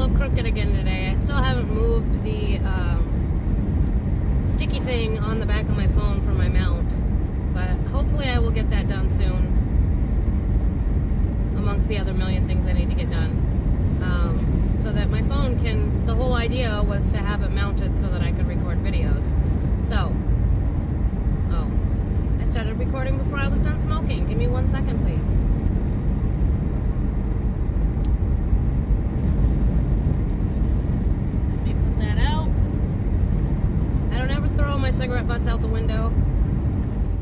little crooked again today. I still haven't moved the sticky thing on the back of my phone for my mount, but hopefully I will get that done soon, amongst the other million things I need to get done, so that my phone can, the whole idea was to have it mounted so that I could record videos. So, I started recording before I was done smoking. Give me 1 second, please. My cigarette butts out the window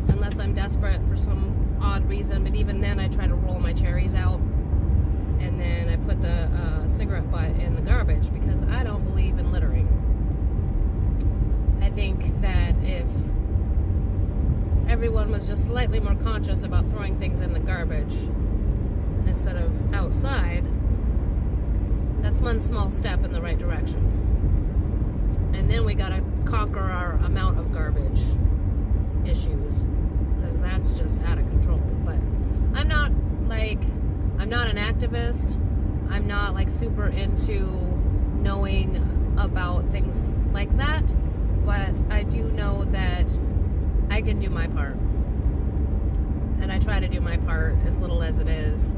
unless I'm desperate for some odd reason, but even then I try to roll my cherries out and then I put the cigarette butt in the garbage because I don't believe in littering. I think that if everyone was just slightly more conscious about throwing things in the garbage instead of outside, that's one small step in the right direction. And then we gotta conquer our amount of garbage issues, because that's just out of control. But I'm not an activist. I'm not like super into knowing about things like that, but I do know that I can do my part, and I try to do my part as little as it is,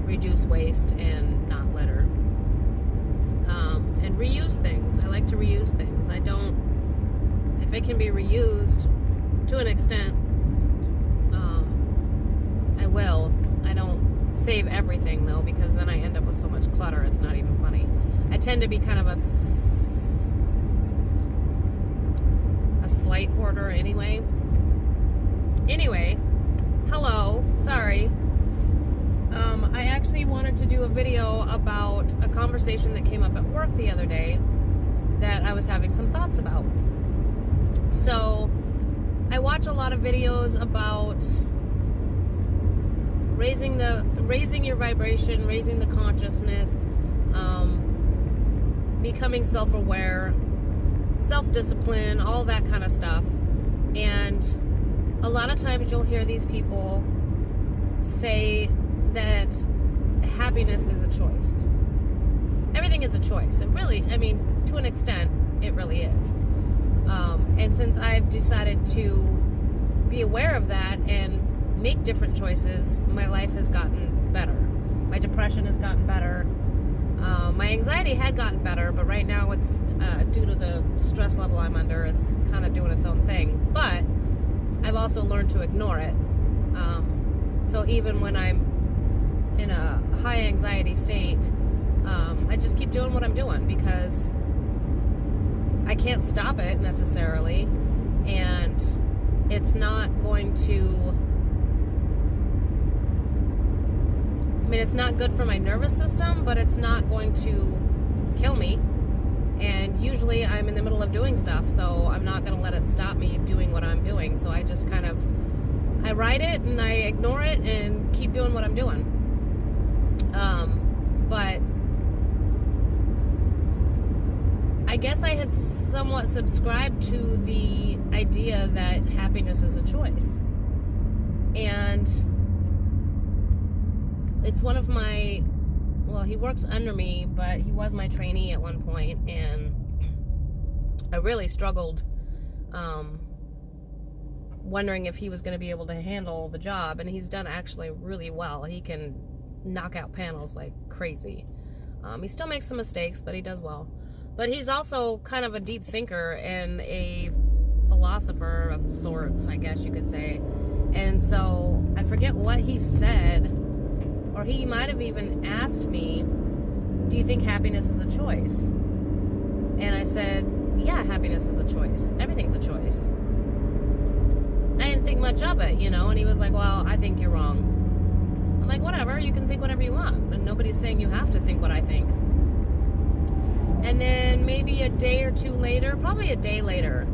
reduce waste and not litter. And reuse things. I like to reuse things. If it can be reused to an extent, I will. I don't save everything though, because then I end up with so much clutter, it's not even funny. I tend to be kind of a slight hoarder anyway. Anyway, hello, sorry. I actually wanted to do a video about a conversation that came up at work the other day that I was having some thoughts about. So, I watch a lot of videos about raising your vibration, raising the consciousness, becoming self-aware, self-discipline, all that kind of stuff. And a lot of times you'll hear these people say that happiness is a choice. Everything is a choice. It really, to an extent, it really is. And since I've decided to be aware of that and make different choices, my life has gotten better. My depression has gotten better. My anxiety had gotten better, but right now it's due to the stress level I'm under, it's kind of doing its own thing. But I've also learned to ignore it. So even when I'm in a high anxiety state, I just keep doing what I'm doing because I can't stop it necessarily, and it's not going to, it's not good for my nervous system, but it's not going to kill me. And usually I'm in the middle of doing stuff, so I'm not going to let it stop me doing what I'm doing. So I just I ride it and I ignore it and keep doing what I'm doing. But I guess I had somewhat subscribed to the idea that happiness is a choice. And it's one of my, he works under me, but he was my trainee at one point, and I really struggled wondering if he was going to be able to handle the job, and he's done actually really well. He can knock out panels like crazy. He still makes some mistakes, but he does well. But he's also kind of a deep thinker and a philosopher of sorts, I guess you could say. And so I forget what he said, or he might have even asked me, do you think happiness is a choice? And I said, yeah, happiness is a choice. Everything's a choice. I didn't think much of it, and he was like, well, I think you're wrong. I'm like, whatever, you can think whatever you want, and nobody's saying you have to think what I think. And then maybe a day or two later, probably a day later,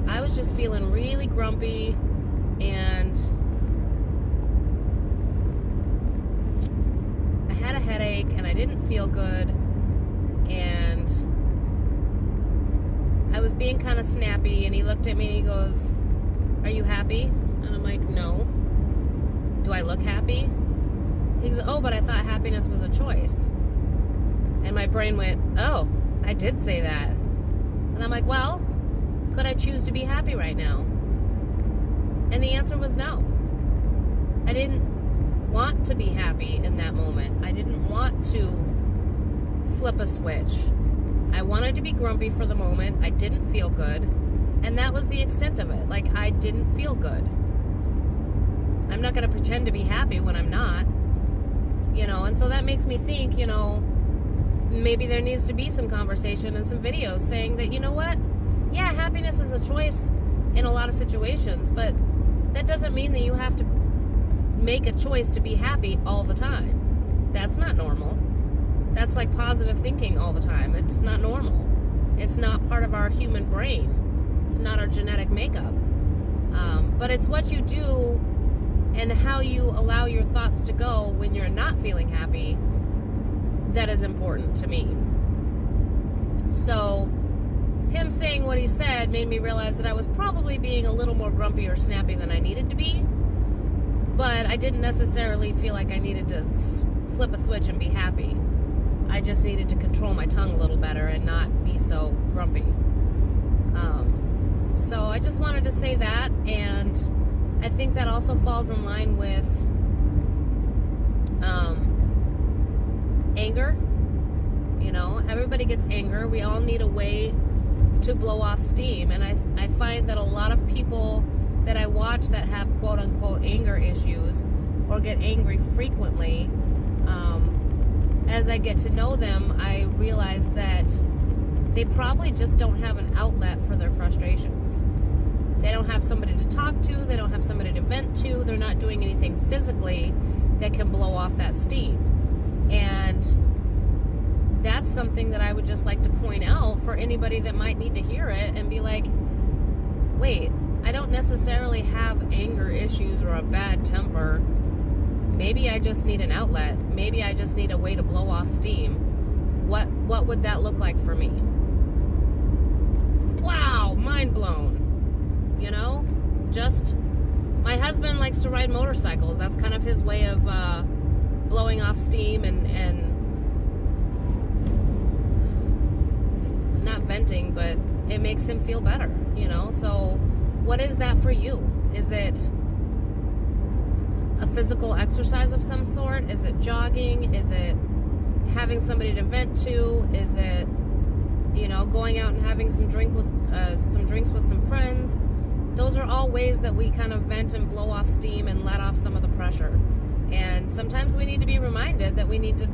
I was just feeling really grumpy, and I had a headache, and I didn't feel good, and I was being kind of snappy, and he looked at me and he goes, are you happy? And I'm like, no. Do I look happy? He He goes, oh, but I thought happiness was a choice. And my brain went, oh, I did say that. And I'm like, well, could I choose to be happy right now? And the answer was no. I didn't want to be happy in that moment. I didn't want to flip a switch. I wanted to be grumpy for the moment. I didn't feel good. And that was the extent of it. Like, I didn't feel good. I'm not going to pretend to be happy when I'm not. You know, and so that makes me think, you know, maybe there needs to be some conversation and some videos saying that, you know what? Yeah, happiness is a choice in a lot of situations, but that doesn't mean that you have to make a choice to be happy all the time. That's not normal. That's like positive thinking all the time. It's not normal. It's not part of our human brain. It's not our genetic makeup. But it's what you do and how you allow your thoughts to go when you're not feeling happy that is important to me. So him saying what he said made me realize that I was probably being a little more grumpy or snappy than I needed to be, but I didn't necessarily feel like I needed to flip a switch and be happy. I just needed to control my tongue a little better and not be so grumpy. So I just wanted to say that, and I think that also falls in line with anger. You know, everybody gets anger. We all need a way to blow off steam, and I find that a lot of people that I watch that have quote-unquote anger issues or get angry frequently, as I get to know them, I realize that they probably just don't have an outlet for their frustrations. They don't have somebody to talk to. They don't have somebody to vent to. They're not doing anything physically that can blow off that steam. And that's something that I would just like to point out for anybody that might need to hear it and be like, wait, I don't necessarily have anger issues or a bad temper. Maybe I just need an outlet. Maybe I just need a way to blow off steam. What would that look like for me? Wow, mind blown. You know, just, my husband likes to ride motorcycles. That's kind of his way of blowing off steam and not venting, but it makes him feel better, you know? So what is that for you? Is it a physical exercise of some sort? Is it jogging? Is it having somebody to vent to? Is it, you know, going out and having some drinks with some friends? Those are all ways that we kind of vent and blow off steam and let off some of the pressure. And sometimes we need to be reminded that we need to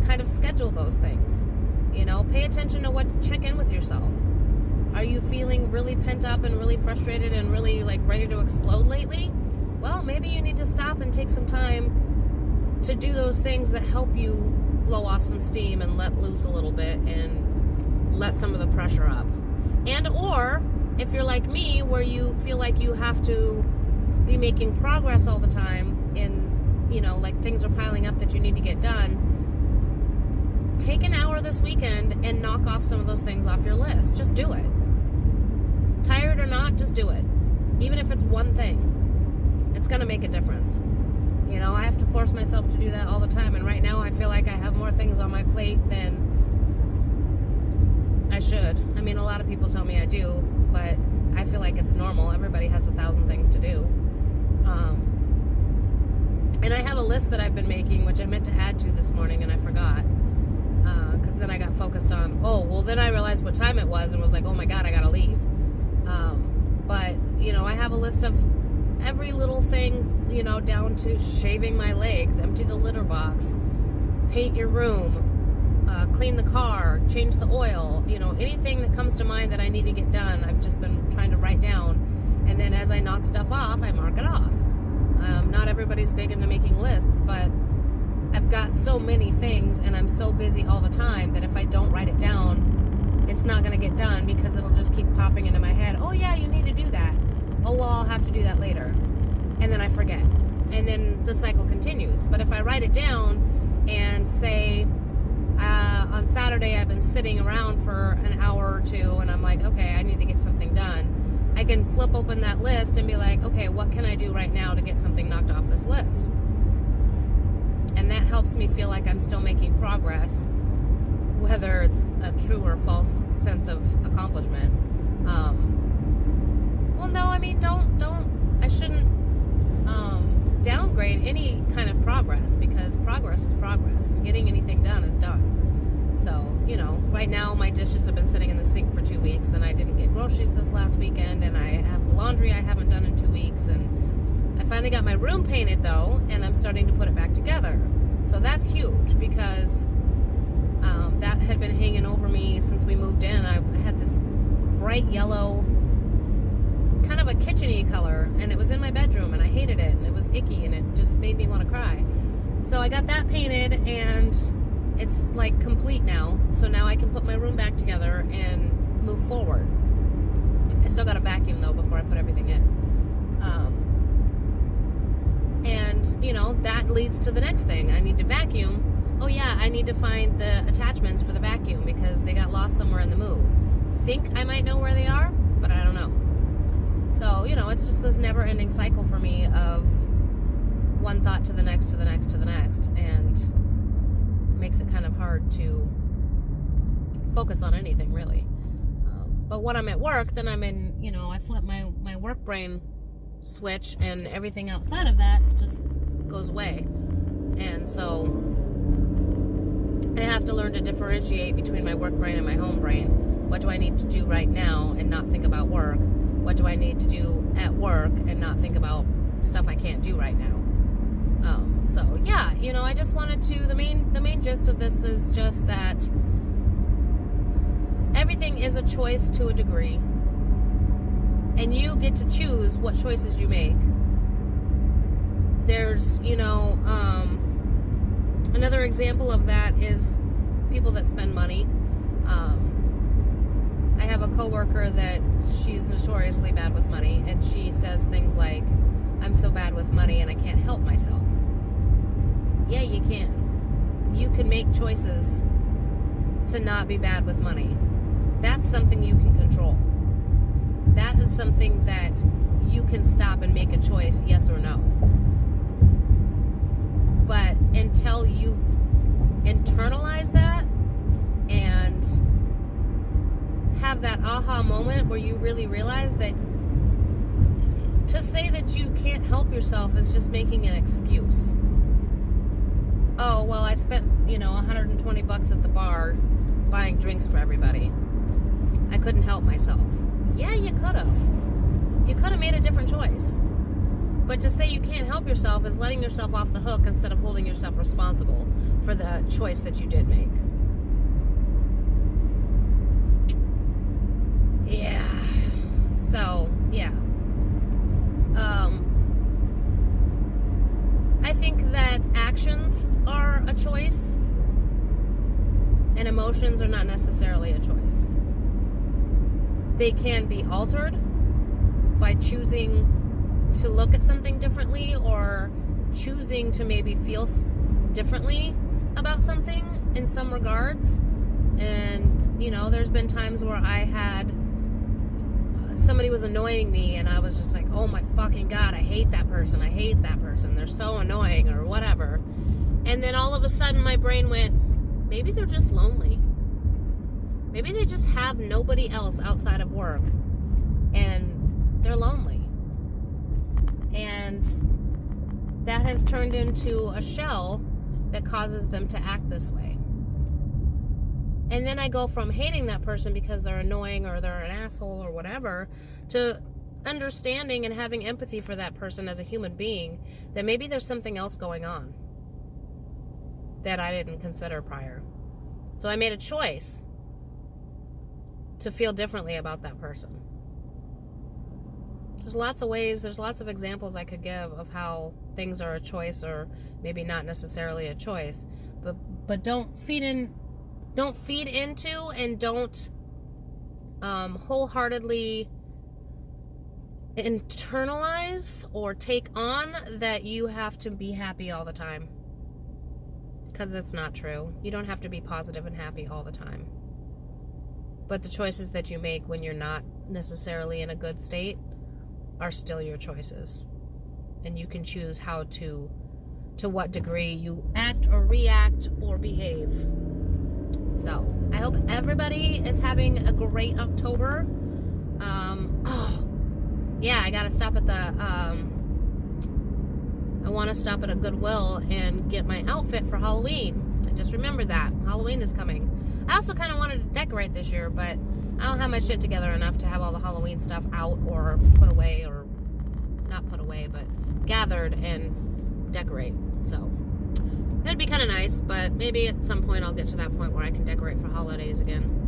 kind of schedule those things. You know, pay attention to check in with yourself. Are you feeling really pent up and really frustrated and really like ready to explode lately? Well, maybe you need to stop and take some time to do those things that help you blow off some steam and let loose a little bit and let some of the pressure up. And or if you're like me, where you feel like you have to be making progress all the time and, you know, like things are piling up that you need to get done, take an hour this weekend and knock off some of those things off your list. Just do it. Tired or not, just do it. Even if it's one thing, it's going to make a difference. You know, I have to force myself to do that all the time, and right now I feel like I have more things on my plate than I should. I mean, a lot of people tell me I do, but I feel like it's normal. Everybody has 1,000 things to do. And I have a list that I've been making, which I meant to add to this morning, and I forgot. Because then I got focused on, then I realized what time it was and was like, oh my God, I gotta leave. But, you know, I have a list of every little thing, you know, down to shaving my legs, empty the litter box, paint your room, clean the car, change the oil, you know, anything that comes to mind that I need to get done, I've just been trying to write down. And then as I knock stuff off, I mark it off. Not everybody's big into making lists, but I've got so many things and I'm so busy all the time that if I don't write it down, it's not going to get done because it'll just keep popping into my head. Oh yeah, you need to do that. Oh well, I'll have to do that later. And then I forget. And then the cycle continues. But if I write it down and say, on Saturday I've been sitting around for an hour or two and I'm like, okay, I need to get something done. I can flip open that list and be like, okay, what can I do right now to get something knocked off this list? And that helps me feel like I'm still making progress, whether it's a true or false sense of accomplishment. Well, no, I mean, I shouldn't downgrade any kind of progress, because progress is progress, and getting anything done is done. So, right now my dishes have been sitting in the sink for 2 weeks, and I didn't get groceries this last weekend, and I have laundry I haven't done in 2 weeks, and I finally got my room painted though, and I'm starting to put it back together. So that's huge, because that had been hanging over me since we moved in. I had this bright yellow, kind of a kitchen-y color, and it was in my bedroom, and I hated it, and it was icky, and it just made me want to cry. So I got that painted, and it's like complete now. So now I can put my room back together and move forward. I still got to vacuum though before I put everything in. And that leads to the next thing. I need to vacuum. Oh yeah, I need to find the attachments for the vacuum because they got lost somewhere in the move. Think I might know where they are, but I don't know. So, it's just this never-ending cycle for me of one thought to the next, to the next, to the next, and it makes it kind of hard to focus on anything, really. But when I'm at work, then I'm in, I flip my work brain switch, and everything outside of that just goes away. And so I have to learn to differentiate between my work brain and my home brain. What do I need to do right now and not think about work? What do I need to do at work and not think about stuff I can't do right now? So yeah, I just wanted to, the main gist of this is just that everything is a choice to a degree, and you get to choose what choices you make. There's, another example of that is people that spend money. I have a coworker that she's notoriously bad with money, and she says things like, I'm so bad with money and I can't help myself. Yeah, you can. You can make choices to not be bad with money. That's something you can control. That is something that you can stop and make a choice, yes or no. But until you internalize that and have that aha moment where you really realize that to say that you can't help yourself is just making an excuse. Oh, well, I spent, $120 at the bar buying drinks for everybody. I couldn't help myself. Yeah, you could have. You could have made a different choice. But to say you can't help yourself is letting yourself off the hook instead of holding yourself responsible for the choice that you did make. Yeah. So, yeah. I think that actions are a choice and emotions are not necessarily a choice. They can be altered by choosing to look at something differently or choosing to maybe feel differently about something in some regards. And, there's been times where I had somebody was annoying me and I was just like, oh my fucking God, I hate that person. They're so annoying or whatever. And then all of a sudden my brain went, maybe they're just lonely. Maybe they just have nobody else outside of work and they're lonely. And that has turned into a shell that causes them to act this way. And then I go from hating that person because they're annoying or they're an asshole or whatever to understanding and having empathy for that person as a human being, that maybe there's something else going on that I didn't consider prior. So I made a choice to feel differently about that person. There's lots of ways, there's lots of examples I could give of how things are a choice or maybe not necessarily a choice. But don't feed into and don't wholeheartedly internalize or take on that you have to be happy all the time. Because it's not true. You don't have to be positive and happy all the time. But the choices that you make when you're not necessarily in a good state are still your choices. And you can choose how to to what degree you act or react or behave. So I hope everybody is having a great October. Oh yeah, I gotta stop at I want to stop at a Goodwill and get my outfit for Halloween. I just remembered that Halloween is coming. I also kind of wanted to decorate this year, but I don't have my shit together enough to have all the Halloween stuff out or put away, or not put away, but gathered and decorate. So it'd be kind of nice, but maybe at some point I'll get to that point where I can decorate for holidays again.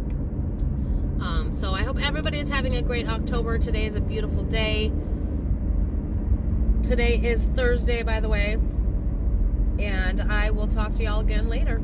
So I hope everybody is having a great October. Today is a beautiful day. Today is Thursday, by the way, and I will talk to y'all again later.